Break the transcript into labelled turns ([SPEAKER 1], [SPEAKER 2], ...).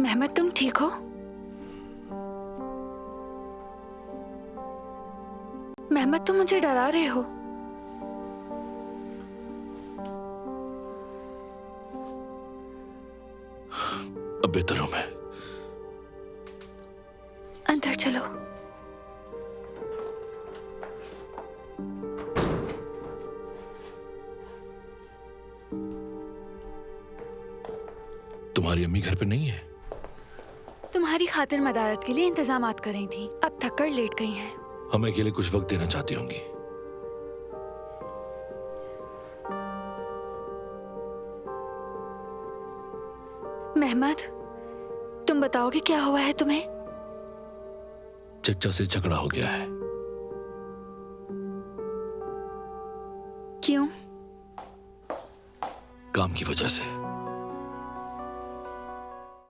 [SPEAKER 1] Mehmed, तुम ठीक हो? मेहमद, तुम मुझे डरा रहे हो।
[SPEAKER 2] अब बेहतर हूं मैं।
[SPEAKER 1] अंदर चलो।
[SPEAKER 2] तुम्हारी अम्मी घर पे नहीं है?
[SPEAKER 1] तुम्हारी खातिर मदारत के लिए इंतजामात कर रही थी, अब थक कर लेट गई हैं।
[SPEAKER 2] हमें के लिए कुछ वक्त देना चाहती होंगी।
[SPEAKER 1] मेहमद, तुम बताओगे क्या हुआ है तुम्हें?
[SPEAKER 2] चचा से झगड़ा हो गया है।
[SPEAKER 1] क्यों?
[SPEAKER 2] काम की वजह से।